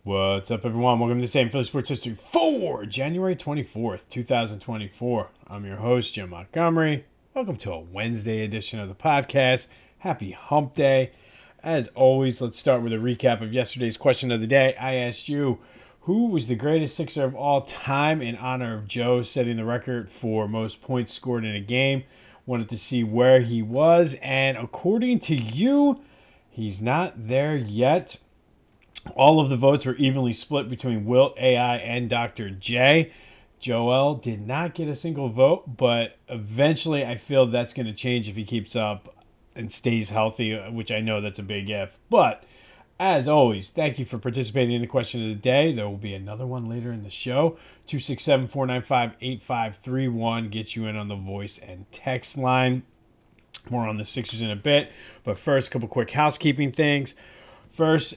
What's up, everyone? Welcome to the Same Philly Sports History for January 24th, 2024. I'm your host, Jim Montgomery. Welcome to a Wednesday edition of the podcast. Happy Hump Day. As always, let's start with a recap of yesterday's question of the day. I asked you, who was the greatest Sixer of all time in honor of Joe setting the record for most points scored in a game? Wanted to see where he was, and according to you, he's not there yet. All of the votes were evenly split between Wilt, AI, and Dr. J. Joel did not get a single vote, but eventually I feel that's going to change if he keeps up and stays healthy, which I know that's a big if. But as always, thank you for participating in the question of the day. There will be another one later in the show. 267-495-8531 gets you in on the voice and text line. More on the Sixers in a bit. But first, a couple quick housekeeping things. First,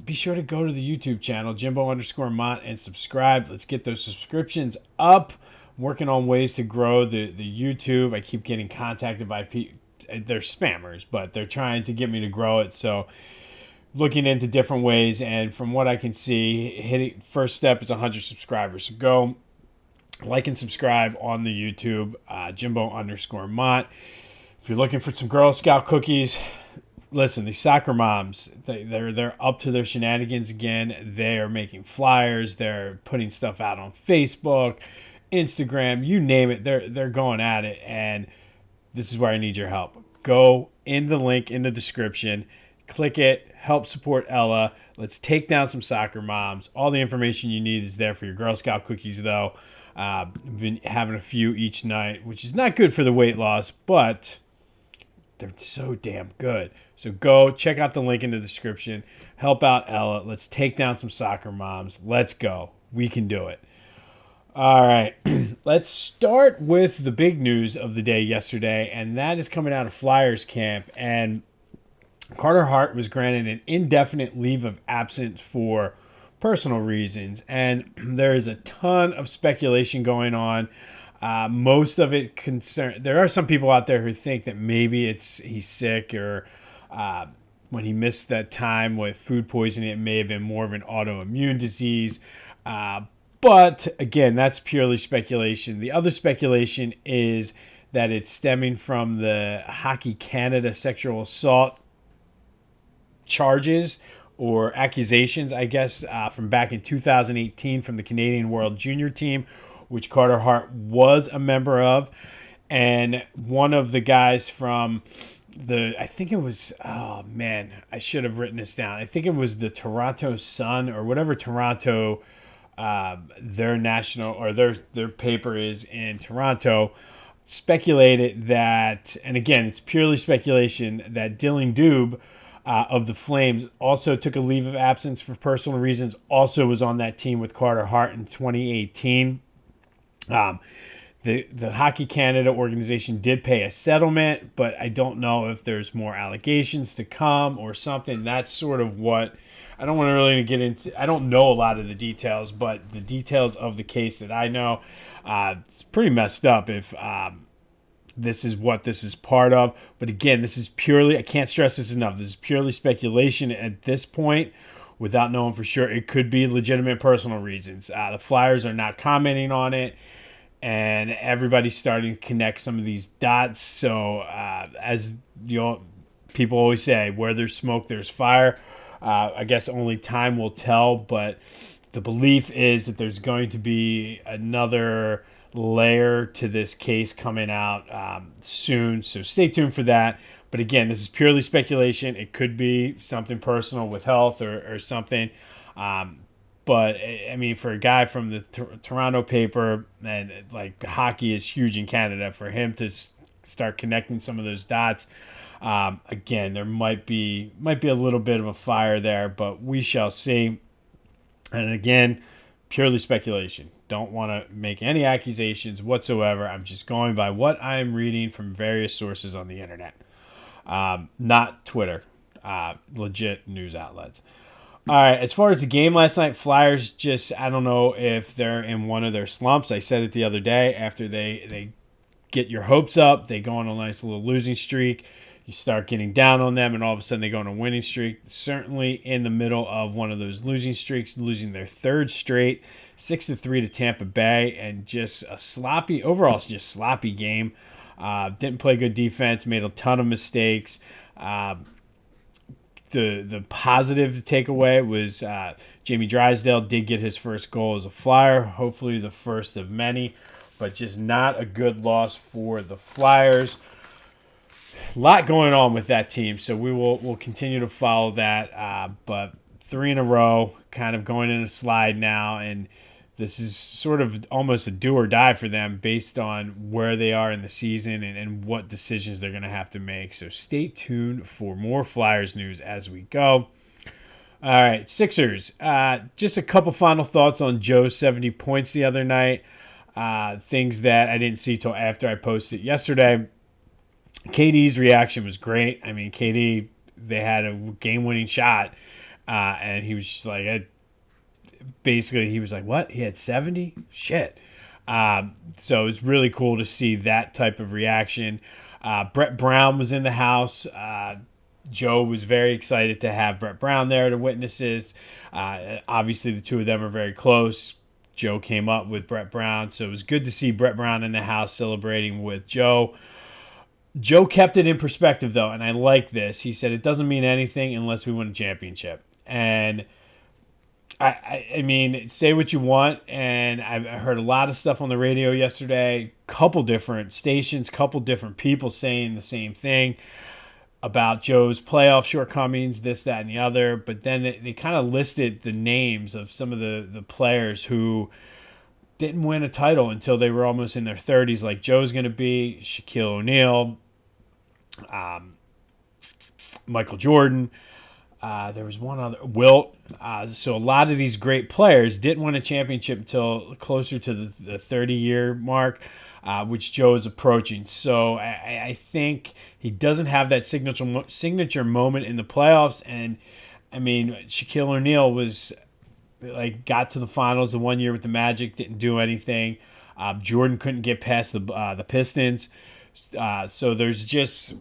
be sure to go to the YouTube channel, Jimbo_Mont, and subscribe. Let's get those subscriptions up. I'm working on ways to grow the YouTube. I keep getting contacted by people. They're spammers, but they're trying to get me to grow it. So looking into different ways, and from what I can see, first step is 100 subscribers. So go like and subscribe on the YouTube, Jimbo_Mont. If you're looking for some Girl Scout cookies, listen, these soccer moms, they're up to their shenanigans again. They are making flyers. They're putting stuff out on Facebook, Instagram, you name it. They're going at it, and this is where I need your help. Go in the link in the description, click it, help support Ella. Let's take down some soccer moms. All the information you need is there for your Girl Scout cookies, though. I've been having a few each night, which is not good for the weight loss, but they're so damn good. So go check out the link in the description. Help out Ella. Let's take down some soccer moms. Let's go. We can do it. All right. Let's start with the big news of the day yesterday, and that is coming out of Flyers camp. And Carter Hart was granted an indefinite leave of absence for personal reasons. And there is a ton of speculation going on. Most of it there are some people out there who think that maybe he's sick, or when he missed that time with food poisoning, it may have been more of an autoimmune disease. But again, that's purely speculation. The other speculation is that it's stemming from the Hockey Canada sexual assault charges or accusations, I guess, from back in 2018 from the Canadian World Junior team, which Carter Hart was a member of. And one of the guys from I think it was, oh man, I should have written this down. I think it was the Toronto Sun or whatever Toronto, their national or their paper is in Toronto, speculated that, and again, it's purely speculation, that Dylan Dube of the Flames also took a leave of absence for personal reasons, also was on that team with Carter Hart in 2018. The Hockey Canada organization did pay a settlement, but I don't know if there's more allegations to come or something. That's sort of what I don't want to really get into. I don't know a lot of the details, but the details of the case that I know, it's pretty messed up if this is what this is part of. But again, this is purely, I can't stress this enough, this is purely speculation at this point without knowing for sure. It could be legitimate personal reasons. The Flyers are not commenting on it, and everybody's starting to connect some of these dots. So as you know, people always say, where there's smoke, there's fire. I guess only time will tell, but the belief is that there's going to be another layer to this case coming out soon. So stay tuned for that. But again, this is purely speculation. It could be something personal with health or something. But I mean, for a guy from the Toronto paper, and like hockey is huge in Canada, for him to start connecting some of those dots, again, there might be a little bit of a fire there, but we shall see. And again, purely speculation. Don't want to make any accusations whatsoever. I'm just going by what I'm reading from various sources on the internet, not Twitter, legit news outlets. All right, as far as the game last night, Flyers just, I don't know if they're in one of their slumps. I said it the other day, after they get your hopes up, they go on a nice little losing streak, you start getting down on them, and all of a sudden they go on a winning streak. Certainly in the middle of one of those losing streaks, losing their third straight, 6-3 to Tampa Bay, and just a sloppy, overall just sloppy game. Didn't play good defense, made a ton of mistakes. The positive takeaway was Jamie Drysdale did get his first goal as a Flyer, hopefully the first of many, but just not a good loss for the Flyers. A lot going on with that team, so we'll continue to follow that. But 3 in a row, kind of going in a slide now, and this is sort of almost a do or die for them based on where they are in the season and what decisions they're going to have to make. So stay tuned for more Flyers news as we go. All right, Sixers. Just a couple final thoughts on Joe's 70 points the other night. Things that I didn't see till after I posted yesterday. KD's reaction was great. I mean, KD, they had a game-winning shot, and he was just like, basically, he was like, what? He had 70? Shit. So it was really cool to see that type of reaction. Brett Brown was in the house. Joe was very excited to have Brett Brown there to witness this. Obviously, the two of them are very close. Joe came up with Brett Brown, so it was good to see Brett Brown in the house celebrating with Joe. Joe kept it in perspective, though, and I like this. He said, it doesn't mean anything unless we win a championship. And I mean, say what you want, and I heard a lot of stuff on the radio yesterday, couple different stations, couple different people saying the same thing about Joe's playoff shortcomings, this, that, and the other. But then they kind of listed the names of some of the players who didn't win a title until they were almost in their 30s, like Joe's going to be, Shaquille O'Neal, Michael Jordan. There was one other, Wilt. So a lot of these great players didn't win a championship until closer to the 30-year mark, which Joe is approaching. So I think he doesn't have that signature moment in the playoffs. And, I mean, Shaquille O'Neal was got to the finals the 1 year with the Magic, didn't do anything. Jordan couldn't get past the Pistons. So there's just,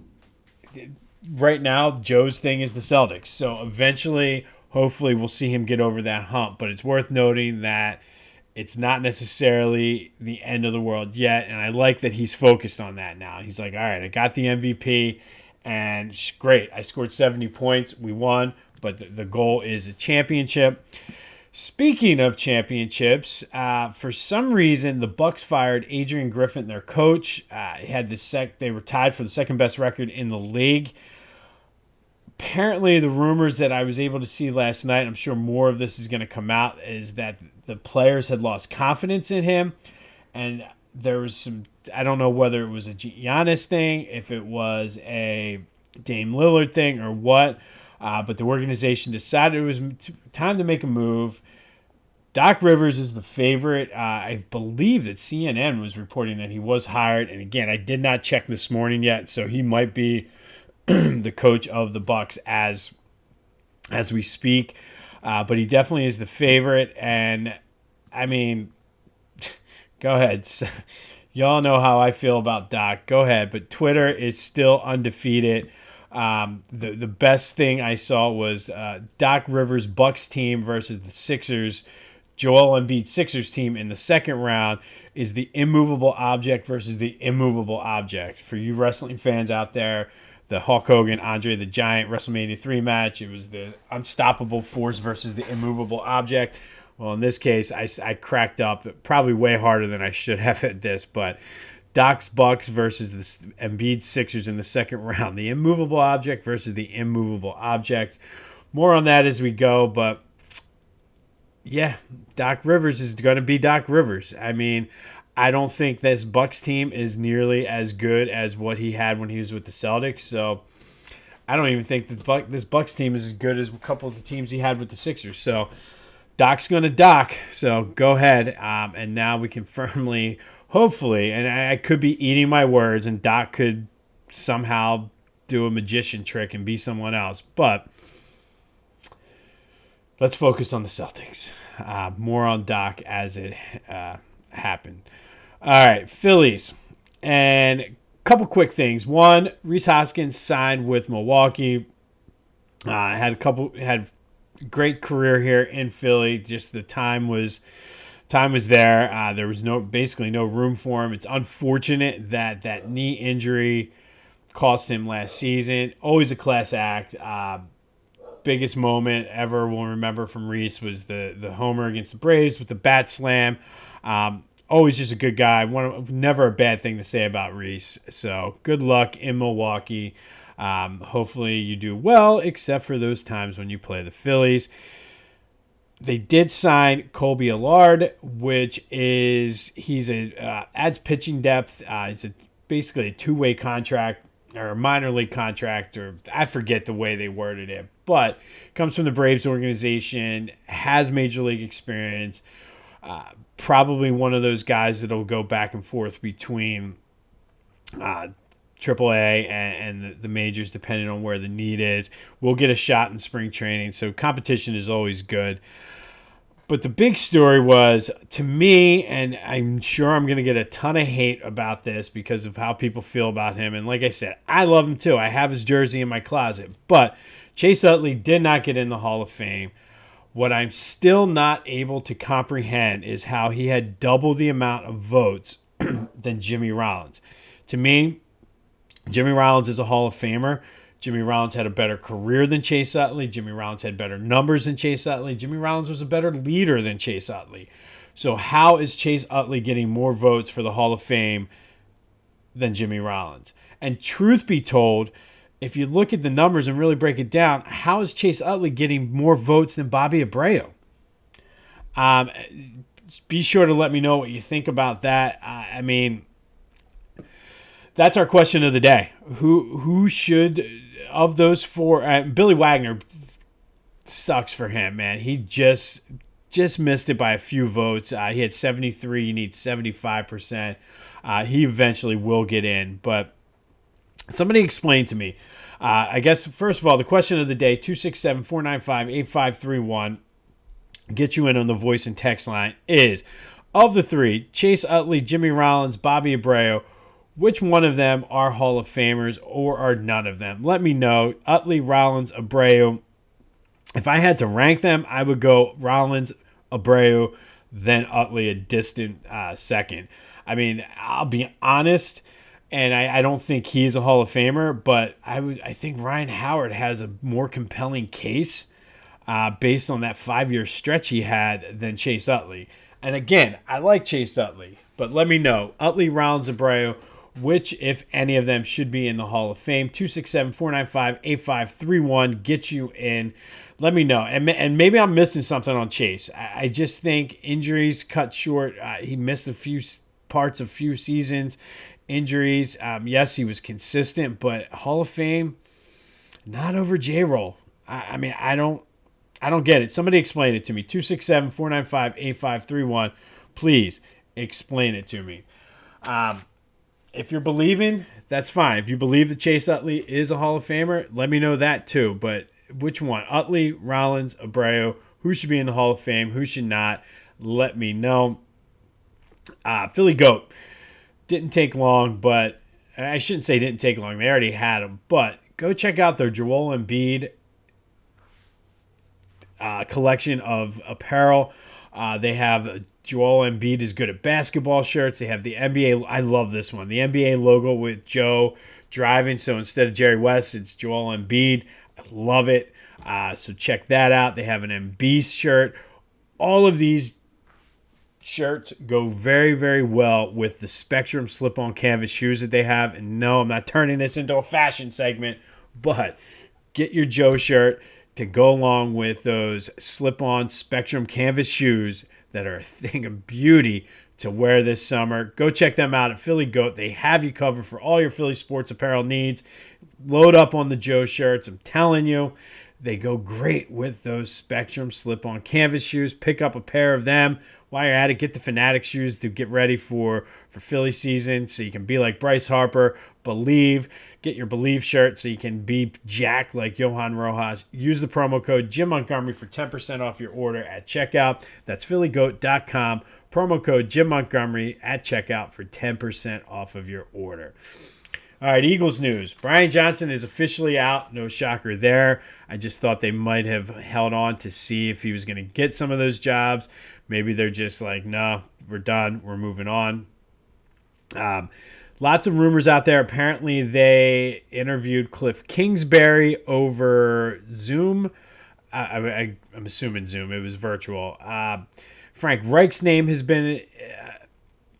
right now, Joe's thing is the Celtics. So eventually, hopefully, we'll see him get over that hump. But it's worth noting that it's not necessarily the end of the world yet. And I like that he's focused on that now. He's like, all right, I got the MVP, and great. I scored 70 points. We won. But the goal is a championship. Speaking of championships, for some reason the Bucks fired Adrian Griffin, their coach. They were tied for the second best record in the league. Apparently, the rumors that I was able to see last night, I'm sure more of this is going to come out, is that the players had lost confidence in him, and there was some. I don't know whether it was a Giannis thing, if it was a Dame Lillard thing, or what. But the organization decided it was time to make a move. Doc Rivers is the favorite. I believe that CNN was reporting that he was hired. And again, I did not check this morning yet, so he might be the coach of the Bucks as we speak. But he definitely is the favorite. And, I mean, go ahead. Y'all know how I feel about Doc. Go ahead. But Twitter is still undefeated. The best thing I saw was Doc Rivers' Bucks team versus the Sixers. Joel Embiid Sixers team in the second round is the immovable object versus the immovable object. For you wrestling fans out there, the Hulk Hogan, Andre the Giant WrestleMania 3 match, it was the unstoppable force versus the immovable object. Well, in this case, I cracked up probably way harder than I should have at this, but Doc's Bucks versus the Embiid Sixers in the second round. The immovable object versus the immovable object. More on that as we go, but yeah, Doc Rivers is going to be Doc Rivers. I mean, I don't think this Bucks team is nearly as good as what he had when he was with the Celtics, so I don't even think this Bucks team is as good as a couple of the teams he had with the Sixers. So Doc's going to Doc, so go ahead, and now we can firmly, hopefully, and I could be eating my words, and Doc could somehow do a magician trick and be someone else, but let's focus on the Celtics. More on Doc as it happened. All right, Phillies. And couple quick things. One, Rhys Hoskins signed with Milwaukee. Had a great career here in Philly. Just the time was there. There was basically no room for him. It's unfortunate that knee injury cost him last season. Always a class act. Biggest moment ever we'll remember from Rhys was the homer against the Braves with the bat slam. Always just a good guy. Never a bad thing to say about Rhys. So good luck in Milwaukee. Hopefully you do well, except for those times when you play the Phillies. They did sign Colby Allard, which is adds pitching depth. He's basically a two-way contract or a minor league contract, or I forget the way they worded it, but comes from the Braves organization, has major league experience. Probably one of those guys that'll go back and forth between AAA and the majors, depending on where the need is. We'll get a shot in spring training, so competition is always good. But the big story was, to me, and I'm sure I'm going to get a ton of hate about this because of how people feel about him. And like I said, I love him too. I have his jersey in my closet. But Chase Utley did not get in the Hall of Fame. What I'm still not able to comprehend is how he had double the amount of votes than Jimmy Rollins. To me, Jimmy Rollins is a Hall of Famer. Jimmy Rollins had a better career than Chase Utley. Jimmy Rollins had better numbers than Chase Utley. Jimmy Rollins was a better leader than Chase Utley. So how is Chase Utley getting more votes for the Hall of Fame than Jimmy Rollins? And truth be told, if you look at the numbers and really break it down, how is Chase Utley getting more votes than Bobby Abreu? Be sure to let me know what you think about that. I mean, that's our question of the day. Who should, of those four, Billy Wagner sucks for him, man. He just missed it by a few votes. He had 73. You need 75%. He eventually will get in. But somebody explain to me. I guess, first of all, the question of the day, 267-495-8531, get you in on the voice and text line, is, of the three, Chase Utley, Jimmy Rollins, Bobby Abreu, which one of them are Hall of Famers or are none of them? Let me know. Utley, Rollins, Abreu. If I had to rank them, I would go Rollins, Abreu, then Utley a distant second. I mean, I'll be honest, and I don't think he's a Hall of Famer, but I think Ryan Howard has a more compelling case based on that 5-year stretch he had than Chase Utley. And again, I like Chase Utley, but let me know. Utley, Rollins, Abreu, which, if any of them, should be in the Hall of Fame. 267-495-8531. Get you in. Let me know. And maybe I'm missing something on Chase. I just think injuries cut short. He missed a few parts of few seasons. Injuries. Yes, he was consistent, but Hall of Fame, not over J-Roll. I mean, I don't get it. Somebody explain it to me. 267-495-8531. Please explain it to me. If you're believing, that's fine. If you believe that Chase Utley is a Hall of Famer, let me know that too. But which one? Utley, Rollins, Abreu, who should be in the Hall of Fame, who should not? Let me know. Philly Goat. Didn't take long, but I shouldn't say didn't take long. They already had him. But go check out their Joel Embiid collection of apparel. They have Joel Embiid is good at basketball shirts. They have the NBA. I love this one. The NBA logo with Joe driving. So instead of Jerry West, it's Joel Embiid. I love it. So check that out. They have an MB shirt. All of these shirts go very, very well with the Spectrum slip-on canvas shoes that they have. And no, I'm not turning this into a fashion segment, but get your Joe shirt to go along with those slip-on Spectrum canvas shoes that are a thing of beauty to wear this summer. Go check them out at Philly Goat. They have you covered for all your Philly sports apparel needs. Load up on the Joe shirts. I'm telling you, they go great with those Spectrum slip-on canvas shoes. Pick up a pair of them. While you're at it, get the Fanatic shoes to get ready for Philly season so you can be like Bryce Harper. Believe. Get your Believe shirt so you can be jacked like Johan Rojas. Use the promo code Jim Montgomery for 10% off your order at checkout. That's phillygoat.com. Promo code Jim Montgomery at checkout for 10% off of your order. All right, Eagles news. Brian Johnson is officially out. No shocker there. I just thought they might have held on to see if he was going to get some of those jobs. Maybe they're just like, no, we're done. We're moving on. Lots of rumors out there. Apparently, they interviewed Cliff Kingsbury over Zoom. I'm assuming Zoom. It was virtual. Frank Reich's name has been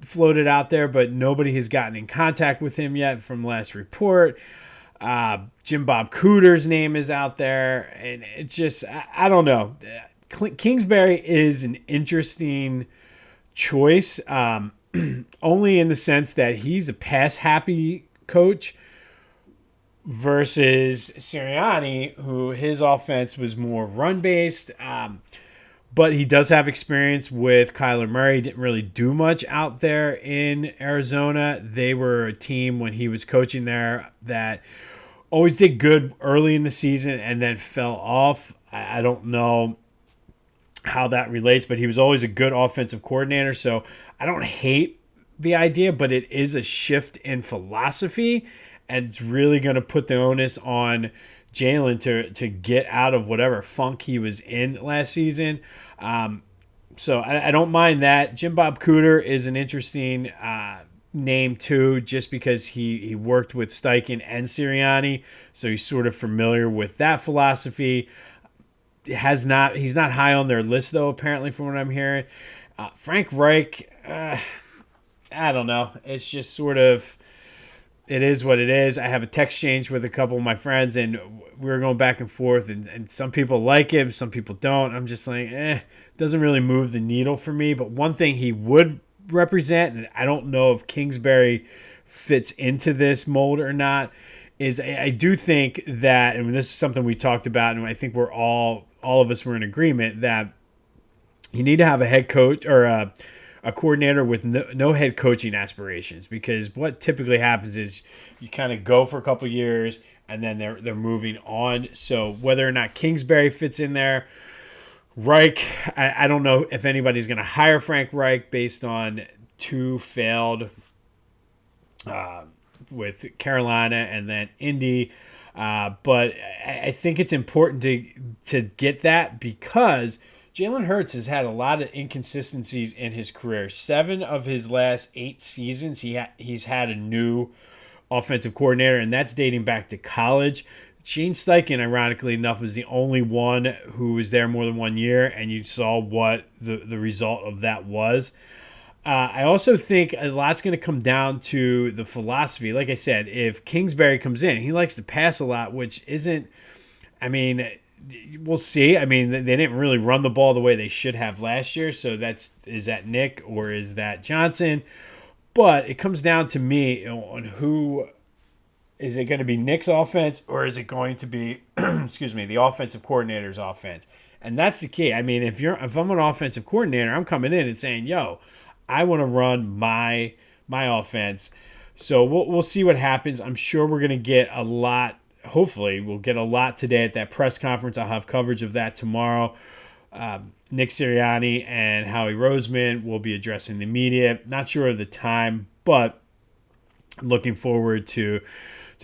floated out there, but nobody has gotten in contact with him yet from last report. Jim Bob Cooter's name is out there, and it's just, I don't know. Kingsbury is an interesting choice, only in the sense that he's a pass-happy coach versus Sirianni, who his offense was more run-based. But he does have experience with Kyler Murray. He didn't really do much out there in Arizona. They were a team when he was coaching there that always did good early in the season and then fell off. I don't know how that relates, but he was always a good offensive coordinator. So I don't hate the idea, but it is a shift in philosophy, and it's really going to put the onus on Jalen to get out of whatever funk he was in last season. So I don't mind that. Jim Bob Cooter is an interesting name too, just because he worked with Steichen and Sirianni, so he's sort of familiar with that philosophy. He's not high on their list though, apparently, from what I'm hearing. Frank Reich, I don't know. It's just sort of, it is what it is. I have a text exchange with a couple of my friends, and we were going back and forth, and some people like him, some people don't. I'm just like, doesn't really move the needle for me. But one thing he would represent, and I don't know if Kingsbury fits into this mold or not, is I do think that, and this is something we talked about, and I think we're all of us were in agreement, that you need to have a head coach or a coordinator with no head coaching aspirations, because what typically happens is you kind of go for a couple years and then they're moving on. So whether or not Kingsbury fits in there, Reich, I don't know if anybody's going to hire Frank Reich based on two failed with Carolina and then Indy. But I think it's important to get that, because Jalen Hurts has had a lot of inconsistencies in his career. 7 of his last 8 seasons, he's had a new offensive coordinator, and that's dating back to college. Shane Steichen, ironically enough, was the only one who was there more than 1 year, and you saw what the result of that was. I also think a lot's going to come down to the philosophy. Like I said, if Kingsbury comes in, he likes to pass a lot, which isn't, I mean, we'll see. I mean, they didn't really run the ball the way they should have last year. So is that Nick or is that Johnson? But it comes down to me on who is it going to be, Nick's offense, or is it going to be, the offensive coordinator's offense? And that's the key. I mean, if I'm an offensive coordinator, I'm coming in and saying, yo, I want to run my offense. So we'll see what happens. I'm sure we're going to get a lot. Hopefully, we'll get a lot today at that press conference. I'll have coverage of that tomorrow. Nick Sirianni and Howie Roseman will be addressing the media. Not sure of the time, but looking forward to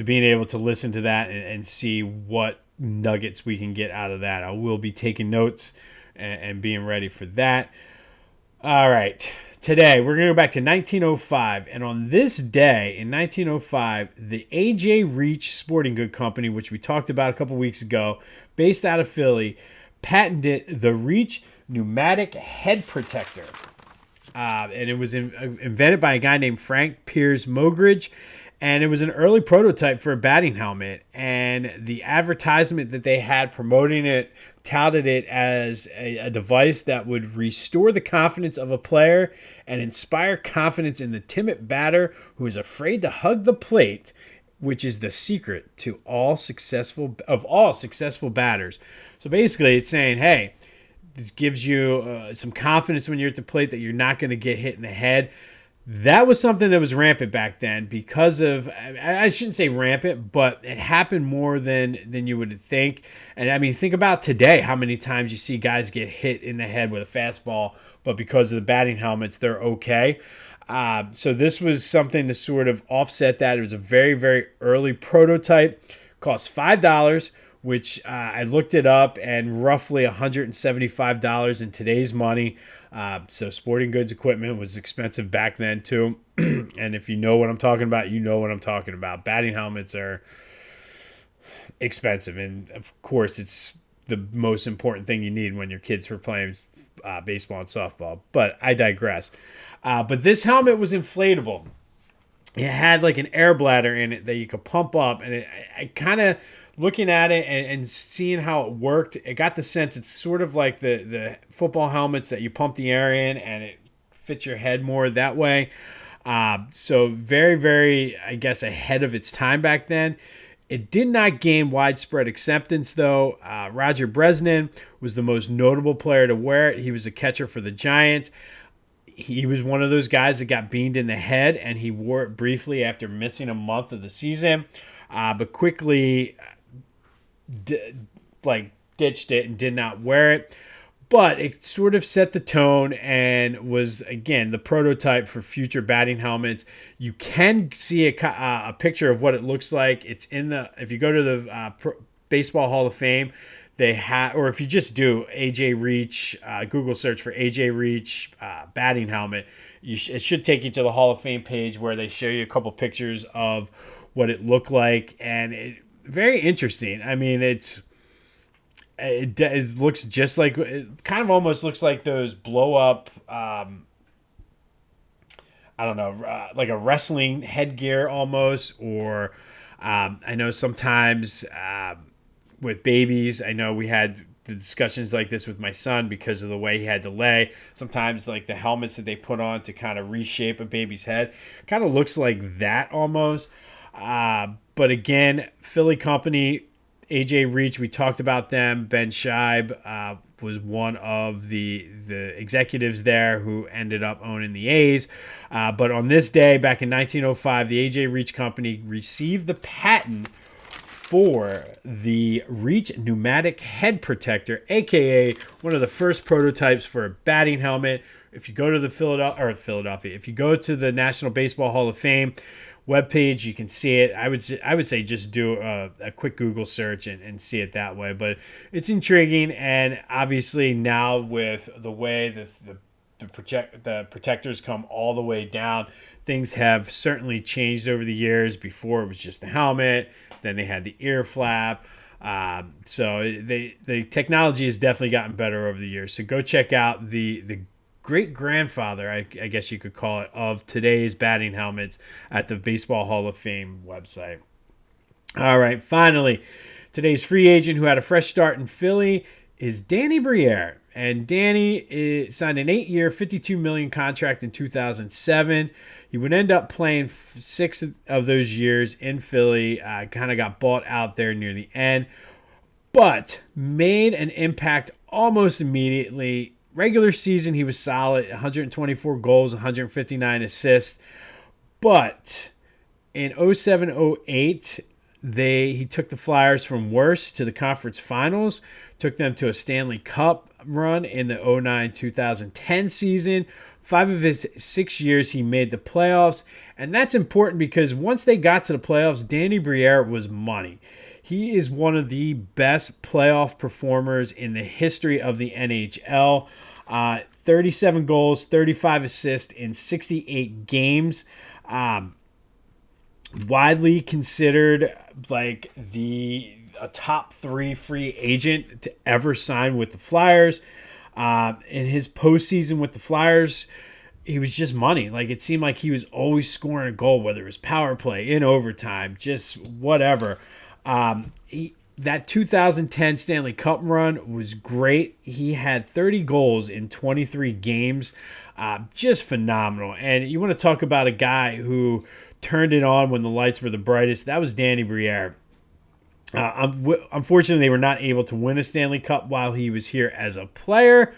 being able to listen to that and see what nuggets we can get out of that. I will be taking notes and being ready for that. All right. Today, we're going to go back to 1905, and on this day in 1905, the A.J. Reach Sporting Good Company, which we talked about a couple weeks ago, based out of Philly, patented the Reach Pneumatic Head Protector. And it was invented by a guy named Frank Piers Mogridge, and it was an early prototype for a batting helmet. And the advertisement that they had promoting it touted it as a device that would restore the confidence of a player and inspire confidence in the timid batter who is afraid to hug the plate, which is the secret to all successful batters. So basically, it's saying, hey, this gives you some confidence when you're at the plate that you're not going to get hit in the head. That was something that was rampant back then because of, I shouldn't say rampant, but it happened more than you would think. And I mean, think about today, how many times you see guys get hit in the head with a fastball, but because of the batting helmets, they're okay. So this was something to sort of offset that. It was a very, very early prototype. Cost $5, which I looked it up, and roughly $175 in today's money. So sporting goods equipment was expensive back then too. And if you know what I'm talking about, you know what I'm talking about. Batting helmets are expensive, and of course it's the most important thing you need when your kids are playing baseball and softball. But I digress. But this helmet was inflatable. It had like an air bladder in it that you could pump up, and I kind of looking at it and seeing how it worked, it got the sense it's sort of like the football helmets that you pump the air in and it fits your head more that way. So very, very, I guess, ahead of its time back then. It did not gain widespread acceptance, though. Roger Bresnan was the most notable player to wear it. He was a catcher for the Giants. He was one of those guys that got beamed in the head, and he wore it briefly after missing a month of the season, but quickly ditched it and did not wear it. But it sort of set the tone and was, again, the prototype for future batting helmets. You can see a picture of what it looks like. It's in if you go to the Baseball Hall of Fame, they have, or if you just do AJ Reach, Google search for AJ Reach batting helmet, it should take you to the Hall of Fame page where they show you a couple pictures of what it looked like, and very interesting. I mean, it looks just like, it kind of almost looks like those blow up, I don't know, like a wrestling headgear almost, or I know sometimes with babies, I know we had the discussions like this with my son because of the way he had to lay. Sometimes like the helmets that they put on to kind of reshape a baby's head kind of looks like that almost. But again, Philly company, AJ Reach, we talked about them. Ben Scheib was one of the executives there who ended up owning the A's. But on this day, back in 1905, the AJ Reach company received the patent for the Reach Pneumatic Head Protector, aka one of the first prototypes for a batting helmet. If you go to the Philadelphia, if you go to the National Baseball Hall of Fame webpage, you can see it. I would say just do a quick Google search and see it that way. But it's intriguing, and obviously now with the way the protectors come all the way down, things have certainly changed over the years. Before it was just the helmet, then they had the ear flap. So the technology has definitely gotten better over the years. So go check out the great-grandfather, I guess you could call it, of today's batting helmets at the Baseball Hall of Fame website. All right, finally, today's free agent who had a fresh start in Philly is Danny Briere. And Danny signed an 8-year, $52 million contract in 2007. He would end up playing 6 of those years in Philly, kind of got bought out there near the end, but made an impact almost immediately. Regular season, he was solid, 124 goals, 159 assists. But in 07-08, he took the Flyers from worst to the conference finals, took them to a Stanley Cup run in the 09-2010 season. 5 of his 6 years, he made the playoffs. And that's important because once they got to the playoffs, Danny Briere was money. He is one of the best playoff performers in the history of the NHL. 37 goals, 35 assists in 68 games. Widely considered like a top 3 free agent to ever sign with the Flyers. In his postseason with the Flyers, he was just money. Like, it seemed like he was always scoring a goal, whether it was power play, in overtime, just whatever. That 2010 Stanley Cup run was great. He had 30 goals in 23 games. Just phenomenal. And you want to talk about a guy who turned it on when the lights were the brightest. That was Danny Briere. Unfortunately, they were not able to win a Stanley Cup while he was here as a player.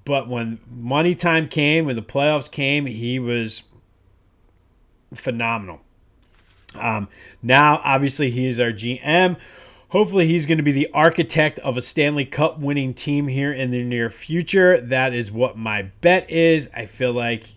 But when money time came, when the playoffs came, he was phenomenal. Now, obviously, he is our GM. Hopefully, he's going to be the architect of a Stanley Cup winning team here in the near future. That is what my bet is. I feel like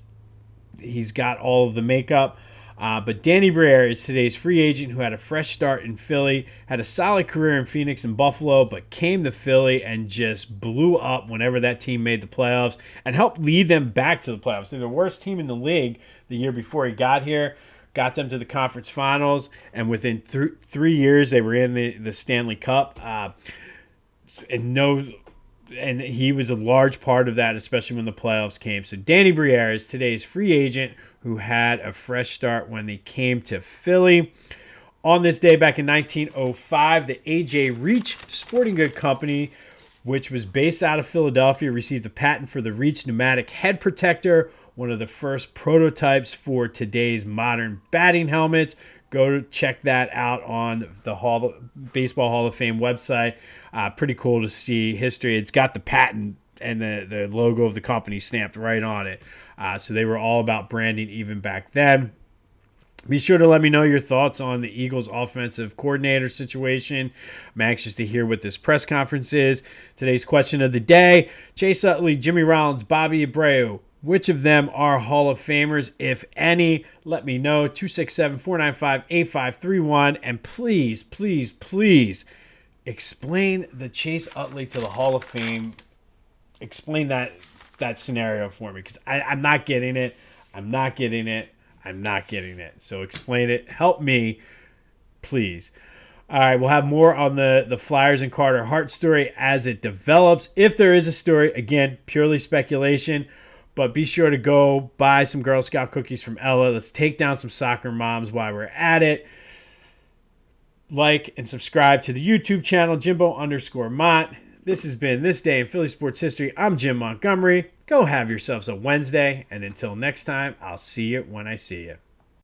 he's got all of the makeup. But Danny Briere is today's free agent who had a fresh start in Philly, had a solid career in Phoenix and Buffalo, but came to Philly and just blew up whenever that team made the playoffs and helped lead them back to the playoffs. They're the worst team in the league the year before he got here, got them to the conference finals, and within 3 years they were in the Stanley Cup. And he was a large part of that, especially when the playoffs came. So Danny Briere is today's free agent who had a fresh start when they came to Philly. On this day back in 1905, the A.J. Reach Sporting Good Company, which was based out of Philadelphia, received a patent for the Reach Pneumatic Head Protector, one of the first prototypes for today's modern batting helmets. Go check that out on the Baseball Hall of Fame website. Pretty cool to see history. It's got the patent and the logo of the company stamped right on it. So they were all about branding even back then. Be sure to let me know your thoughts on the Eagles offensive coordinator situation. I'm anxious to hear what this press conference is. Today's question of the day: Chase Utley, Jimmy Rollins, Bobby Abreu. Which of them are Hall of Famers, if any? Let me know. 267-495-8531. And please, please, please explain the Chase Utley to the Hall of Fame. Explain that scenario for me, because I'm not getting it. I'm not getting it. So explain it. Help me, please. All right, we'll have more on the Flyers and Carter Hart story as it develops. If there is a story, again, purely speculation. But be sure to go buy some Girl Scout cookies from Ella. Let's take down some soccer moms while we're at it. Like and subscribe to the YouTube channel, Jimbo_Mont. This has been This Day in Philly Sports History. I'm Jim Montgomery. Go have yourselves a Wednesday. And until next time, I'll see you when I see you.